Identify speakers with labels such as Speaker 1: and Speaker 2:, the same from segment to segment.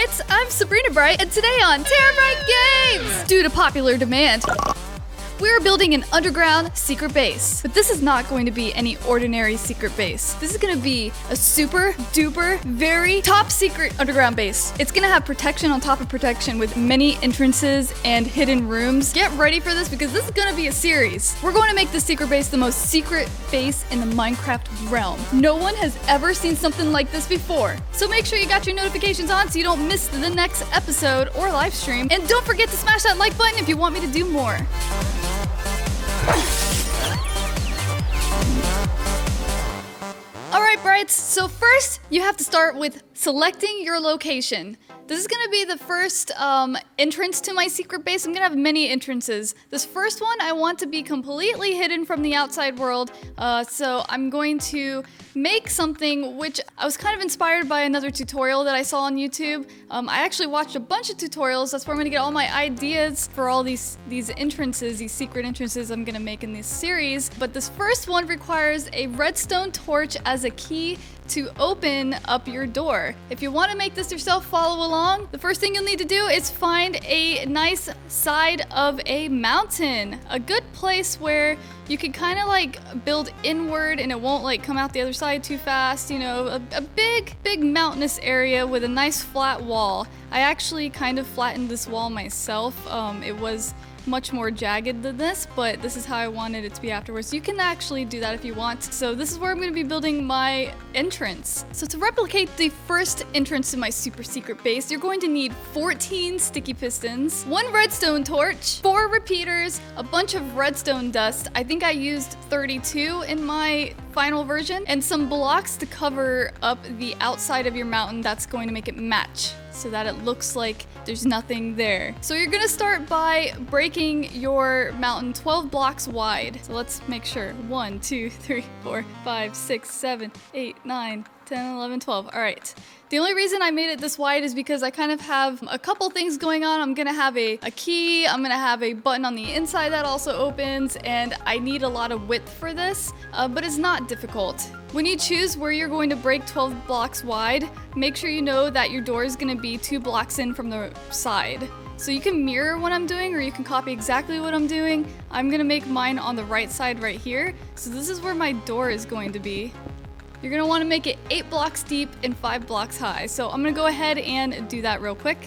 Speaker 1: TeraBrites, I'm SabrinaBrite, and today on TeraBrite Games! Due to popular demand, we're building an underground secret base. But this is not going to be any ordinary secret base. This is going to be a super duper, very top secret underground base. It's going to have protection on top of protection with many entrances and hidden rooms. Get ready for this because this is going to be a series. We're going to make this secret base the most secret base in the Minecraft realm. No one has ever seen something like this before. So make sure you got your notifications on so you don't miss the next episode or live stream. And don't forget to smash that like button if you want me to do more. Alright, Brites, so first you have to start with selecting your location. This is going to be the first entrance to my secret base. I'm going to have many entrances. This first one I want to be completely hidden from the outside world, so I'm going to make something which I was kind of inspired by another tutorial that I saw on YouTube. I actually watched a bunch of tutorials. That's where I'm going to get all my ideas for all these entrances, these secret entrances I'm going to make in this series. But this first one requires a redstone torch as a key to open up your door. If you want to make this yourself, follow along. The first thing you'll need to do is find a nice side of a mountain. A good place where you can kind of like build inward and it won't like come out the other side too fast. You know, a big mountainous area with a nice flat wall. I actually kind of flattened this wall myself. It was much more jagged than this, but this is how I wanted it to be afterwards. You can actually do that if you want. So this is where I'm going to be building my entrance. So to replicate the first entrance to my super secret base, you're going to need 14 sticky pistons, 1 redstone torch, 4 repeaters, a bunch of redstone dust. I think I used 32 in my final version, and some blocks to cover up the outside of your mountain. That's going to make it match so that it looks like there's nothing there. So you're gonna start by breaking your mountain 12 blocks wide. So let's make sure. 1, 2, 3, 4, 5, 6, 7, 8, 9, 10, 11, 12. All right. The only reason I made it this wide is because I kind of have a couple things going on. I'm gonna have a key, I'm gonna have a button on the inside that also opens, and I need a lot of width for this, but it's not difficult. When you choose where you're going to break 12 blocks wide, make sure you know that your door is gonna be 2 blocks in from the side. So you can mirror what I'm doing or you can copy exactly what I'm doing. I'm gonna make mine on the right side right here. So this is where my door is going to be. You're gonna wanna make it 8 blocks deep and 5 blocks high. So I'm gonna go ahead and do that real quick.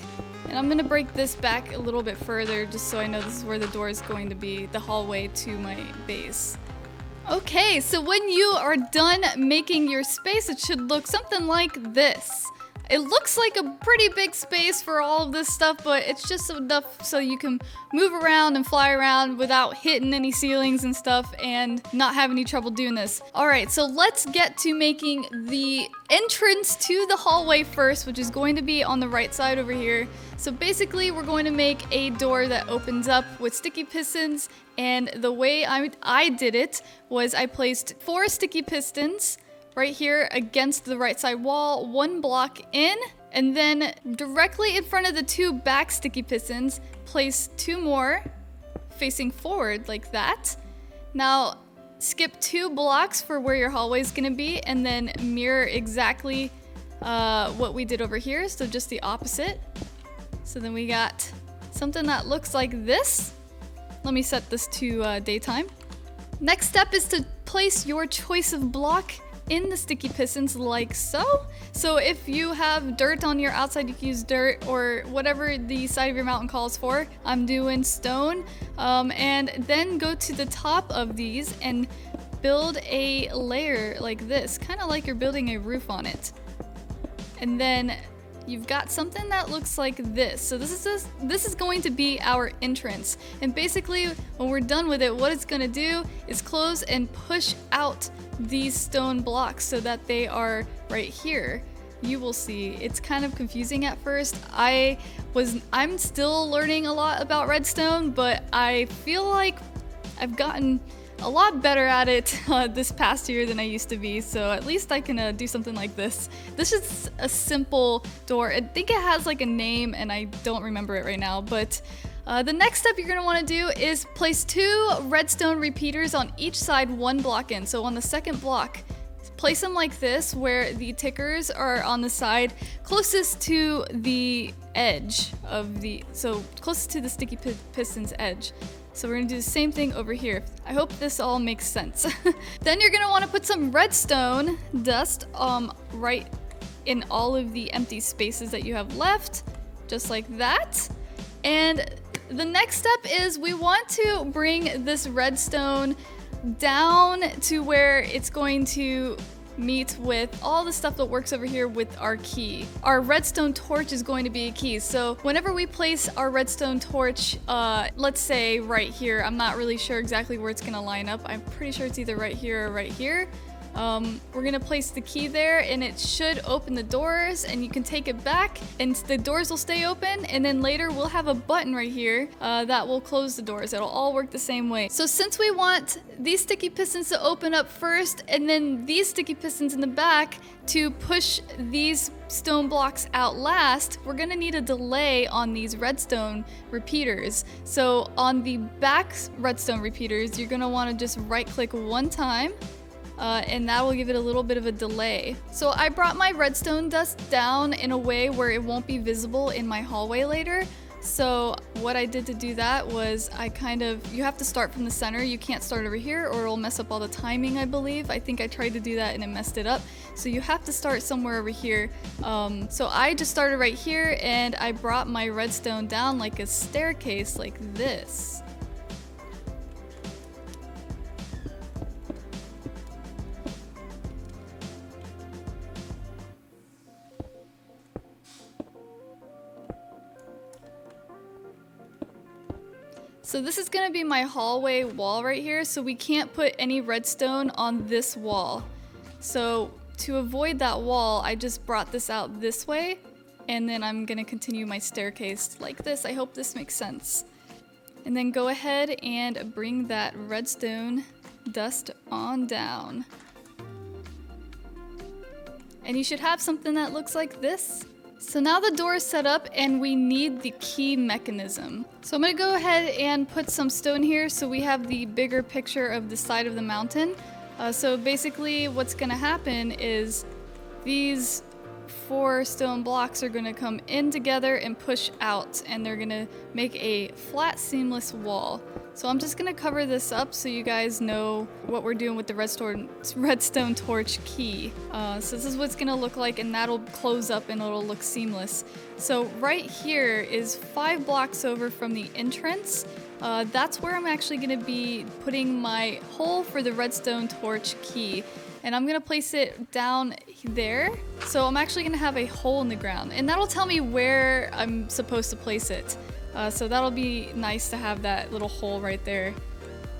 Speaker 1: And I'm gonna break this back a little bit further just so I know this is where the door is going to be, the hallway to my base. Okay, so when you are done making your space, it should look something like this. It looks like a pretty big space for all of this stuff, but it's just enough so you can move around and fly around without hitting any ceilings and stuff and not have any trouble doing this. All right, so let's get to making the entrance to the hallway first, which is going to be on the right side over here. So basically, we're going to make a door that opens up with sticky pistons, and the way I did it was I placed 4 sticky pistons right here against the right side wall, 1 block in, and then directly in front of the 2 back sticky pistons, place 2 more facing forward like that. Now, skip 2 blocks for where your hallway is gonna be, and then mirror exactly what we did over here, so just the opposite. So then we got something that looks like this. Let me set this to daytime. Next step is to place your choice of block in the sticky pistons like so. So if you have dirt on your outside, you can use dirt or whatever the side of your mountain calls for. I'm doing stone. And then go to the top of these and build a layer like this, kind of like you're building a roof on it. And then you've got something that looks like this. So this is going to be our entrance. And basically, when we're done with it, what it's gonna do is close and push out these stone blocks so that they are right here. You will see. It's kind of confusing at first. I'm still learning a lot about redstone, but I feel like I've gotten a lot better at it this past year than I used to be, so at least I can do something like this. This is a simple door. I think it has like a name and I don't remember it right now, but the next step you're gonna wanna do is place 2 redstone repeaters on each side, 1 block in. So on the second block, place them like this, where the tickers are on the side closest to the edge of closest to the sticky piston's edge. So we're gonna do the same thing over here. I hope this all makes sense. Then you're gonna wanna put some redstone dust right in all of the empty spaces that you have left, just like that. And the next step is we want to bring this redstone down to where it's going to meet with all the stuff that works over here with our key. Our redstone torch is going to be a key. So whenever we place our redstone torch, let's say right here, I'm not really sure exactly where it's gonna line up. I'm pretty sure it's either right here or right here. We're gonna place the key there and it should open the doors, and you can take it back and the doors will stay open, and then later we'll have a button right here that will close the doors. It'll all work the same way. So since we want these sticky pistons to open up first and then these sticky pistons in the back to push these stone blocks out last, we're gonna need a delay on these redstone repeaters. So on the back redstone repeaters, you're gonna wanna just right click one time, and that will give it a little bit of a delay. So I brought my redstone dust down in a way where it won't be visible in my hallway later. So what I did to do that was you have to start from the center. You can't start over here or it'll mess up all the timing, I believe. I think I tried to do that and it messed it up. So you have to start somewhere over here. So I just started right here and I brought my redstone down like a staircase like this. So this is gonna be my hallway wall right here, so we can't put any redstone on this wall. So to avoid that wall, I just brought this out this way, and then I'm gonna continue my staircase like this. I hope this makes sense. And then go ahead and bring that redstone dust on down. And you should have something that looks like this. So now the door is set up and we need the key mechanism. So I'm gonna go ahead and put some stone here so we have the bigger picture of the side of the mountain. So basically what's gonna happen is these 4 stone blocks are gonna come in together and push out, and they're gonna make a flat seamless wall. So I'm just gonna cover this up so you guys know what we're doing with the redstone torch key. So this is what it's gonna look like, and that'll close up and it'll look seamless. So right here is 5 blocks over from the entrance. That's where I'm actually gonna be putting my hole for the redstone torch key. And I'm gonna place it down there. So I'm actually gonna have a hole in the ground, and that'll tell me where I'm supposed to place it. So that'll be nice to have that little hole right there.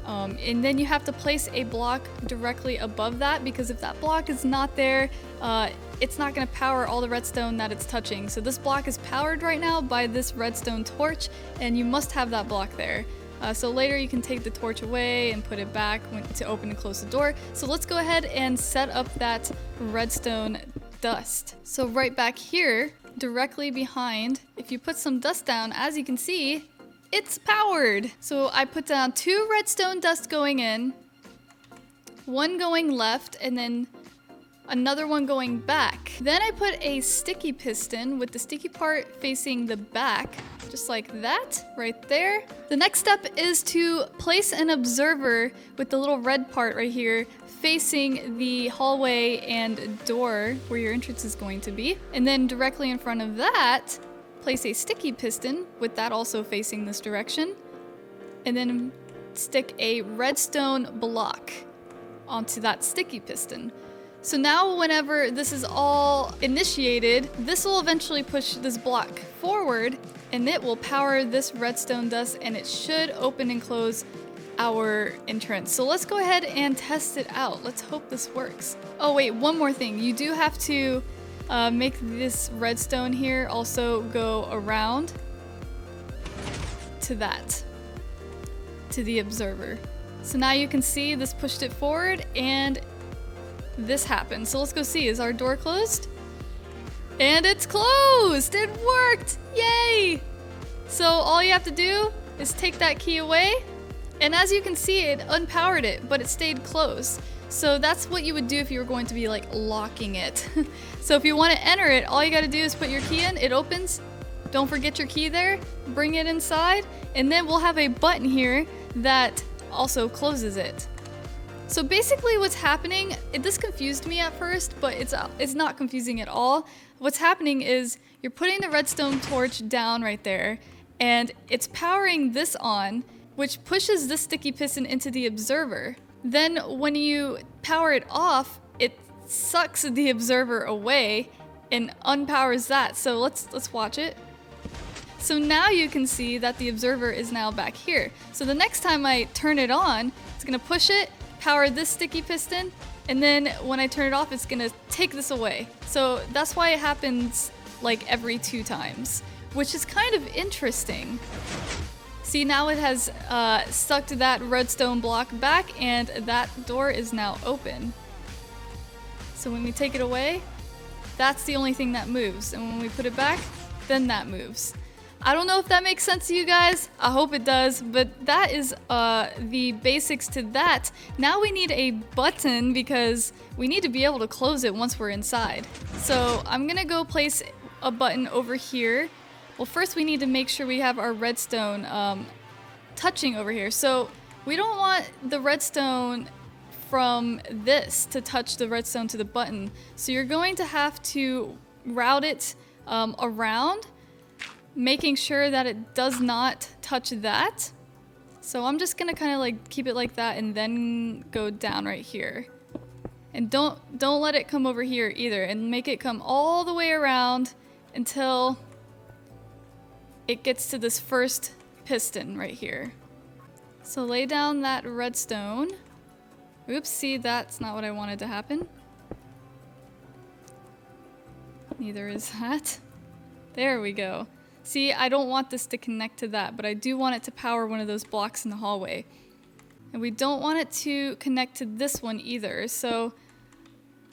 Speaker 1: And then you have to place a block directly above that, because if that block is not there, it's not gonna power all the redstone that it's touching. So this block is powered right now by this redstone torch, and you must have that block there. So later you can take the torch away and put it back to open and close the door. So let's go ahead and set up that redstone dust. So right back here, directly behind, if you put some dust down, as you can see, it's powered. So I put down 2 redstone dust going in, 1 going left, and then another one going back. Then I put a sticky piston with the sticky part facing the back, just like that, right there. The next step is to place an observer with the little red part right here facing the hallway and door where your entrance is going to be. And then directly in front of that, place a sticky piston with that also facing this direction. And then stick a redstone block onto that sticky piston. So now whenever this is all initiated, this will eventually push this block forward, and it will power this redstone dust, and it should open and close our entrance. So let's go ahead and test it out. Let's hope this works. Oh wait, one more thing. You do have to make this redstone here also go around to the observer. So now you can see this pushed it forward and this happened. So let's go see, is our door closed? And it's closed! It worked! Yay! So all you have to do is take that key away, and as you can see, it unpowered it, but it stayed closed. So that's what you would do if you were going to be like locking it. So if you want to enter it, all you got to do is put your key in, it opens. Don't forget your key there, bring it inside, and then we'll have a button here that also closes it. So basically what's happening, this confused me at first, but it's not confusing at all. What's happening is you're putting the redstone torch down right there, and it's powering this on, which pushes this sticky piston into the observer. Then when you power it off, it sucks the observer away and unpowers that. So let's watch it. So now you can see that the observer is now back here. So the next time I turn it on, it's gonna push it, power this sticky piston, and then when I turn it off, it's gonna take this away. So that's why it happens like every 2 times, which is kind of interesting. See, now it has sucked that redstone block back, and that door is now open. So when we take it away, that's the only thing that moves, and when we put it back, then that moves. I don't know if that makes sense to you guys. I hope it does, but that is the basics to that. Now we need a button because we need to be able to close it once we're inside. So I'm gonna go place a button over here. Well, first we need to make sure we have our redstone touching over here. So we don't want the redstone from this to touch the redstone to the button. So you're going to have to route it around, making sure that it does not touch that. So I'm just gonna kind of like keep it like that and then go down right here. And don't let it come over here either, and make it come all the way around until it gets to this first piston right here. So lay down that redstone. Oops, see, that's not what I wanted to happen. Neither is that. There we go. See, I don't want this to connect to that, but I do want it to power one of those blocks in the hallway. And we don't want it to connect to this one either, so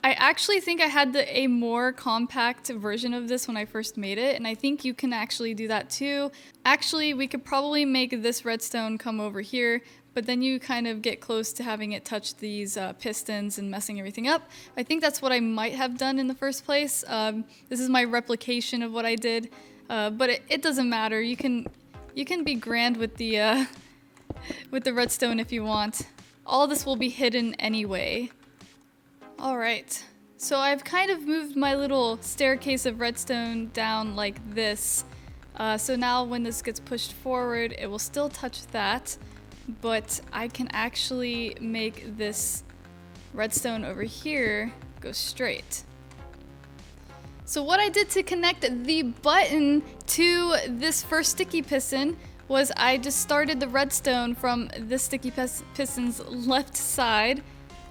Speaker 1: I actually think I had a more compact version of this when I first made it, and I think you can actually do that too. Actually, we could probably make this redstone come over here, but then you kind of get close to having it touch these pistons and messing everything up. I think that's what I might have done in the first place. This is my replication of what I did. But it doesn't matter. You can be grand with the redstone if you want. All this will be hidden anyway. All right. So I've kind of moved my little staircase of redstone down like this. So now when this gets pushed forward, it will still touch that, but I can actually make this redstone over here go straight. So what I did to connect the button to this first sticky piston was I just started the redstone from this sticky piston's left side,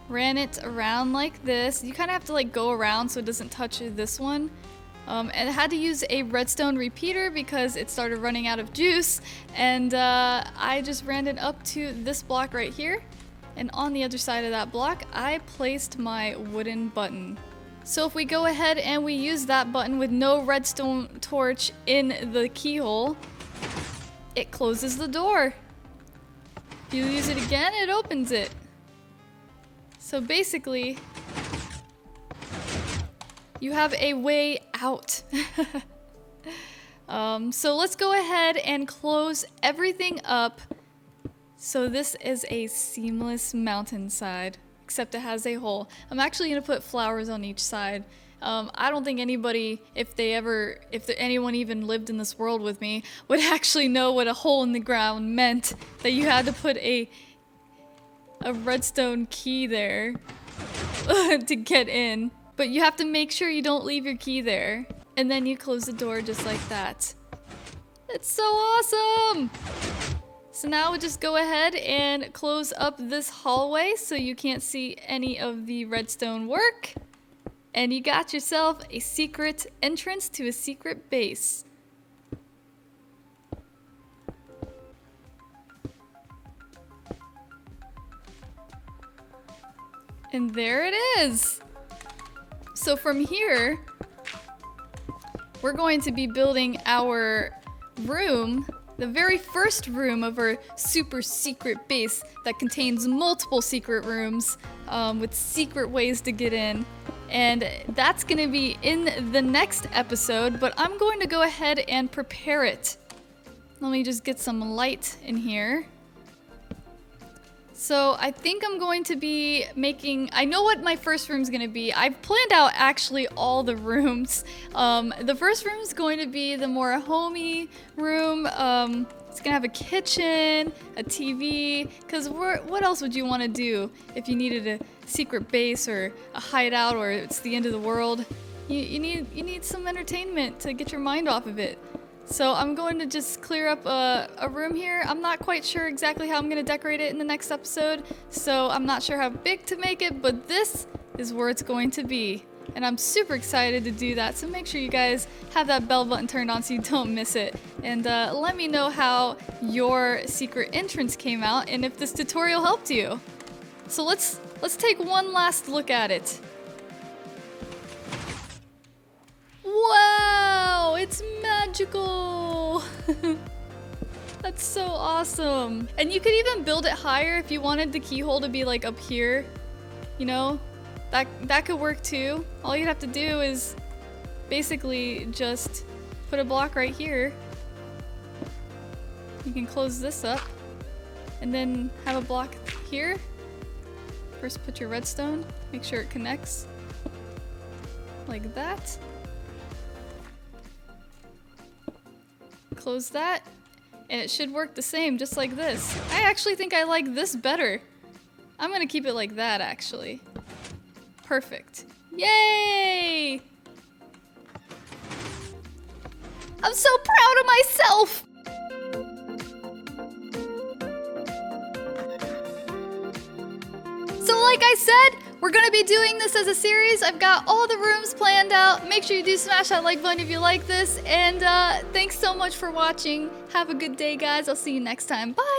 Speaker 1: ran it around like this. You kind of have to like go around so it doesn't touch this one. And I had to use a redstone repeater because it started running out of juice, and I just ran it up to this block right here, and on the other side of that block I placed my wooden button. So if we go ahead and we use that button with no redstone torch in the keyhole, it closes the door. If you use it again, it opens it. So basically, you have a way out. So let's go ahead and close everything up. So this is a seamless mountainside, except it has a hole. I'm actually gonna put flowers on each side. I don't think anybody, if anyone even lived in this world with me, would actually know what a hole in the ground meant, that you had to put a redstone key there to get in. But you have to make sure you don't leave your key there. And then you close the door just like that. It's so awesome! So now we'll just go ahead and close up this hallway so you can't see any of the redstone work. And you got yourself a secret entrance to a secret base. And there it is! So from here, we're going to be building our room, the very first room of our super secret base that contains multiple secret rooms. with secret ways to get in. And that's gonna be in the next episode, but I'm going to go ahead and prepare it. Let me just get some light in here. So I think I'm going to be I know what my first room's gonna be. I've planned out actually all the rooms. The first room is going to be the more homey room. It's gonna have a kitchen, a TV, because what else would you want to do if you needed a secret base or a hideout or it's the end of the world? You need some entertainment to get your mind off of it. So I'm going to just clear up a room here. I'm not quite sure exactly how I'm going to decorate it in the next episode, so I'm not sure how big to make it, but this is where it's going to be. And I'm super excited to do that, so make sure you guys have that bell button turned on so you don't miss it. And let me know how your secret entrance came out and if this tutorial helped you. So let's take one last look at it. Wow, it's magical! That's so awesome. And you could even build it higher if you wanted the keyhole to be like up here, you know? That could work too. All you'd have to do is basically just put a block right here. You can close this up and then have a block here. First put your redstone, make sure it connects like that. Close that, and it should work the same, just like this. I actually think I like this better. I'm gonna keep it like that, actually. Perfect. Yay! I'm so proud of myself! So like I said, we're gonna be doing this as a series. I've got all the rooms planned out. Make sure you do smash that like button if you like this. And thanks so much for watching. Have a good day, guys. I'll see you next time. Bye!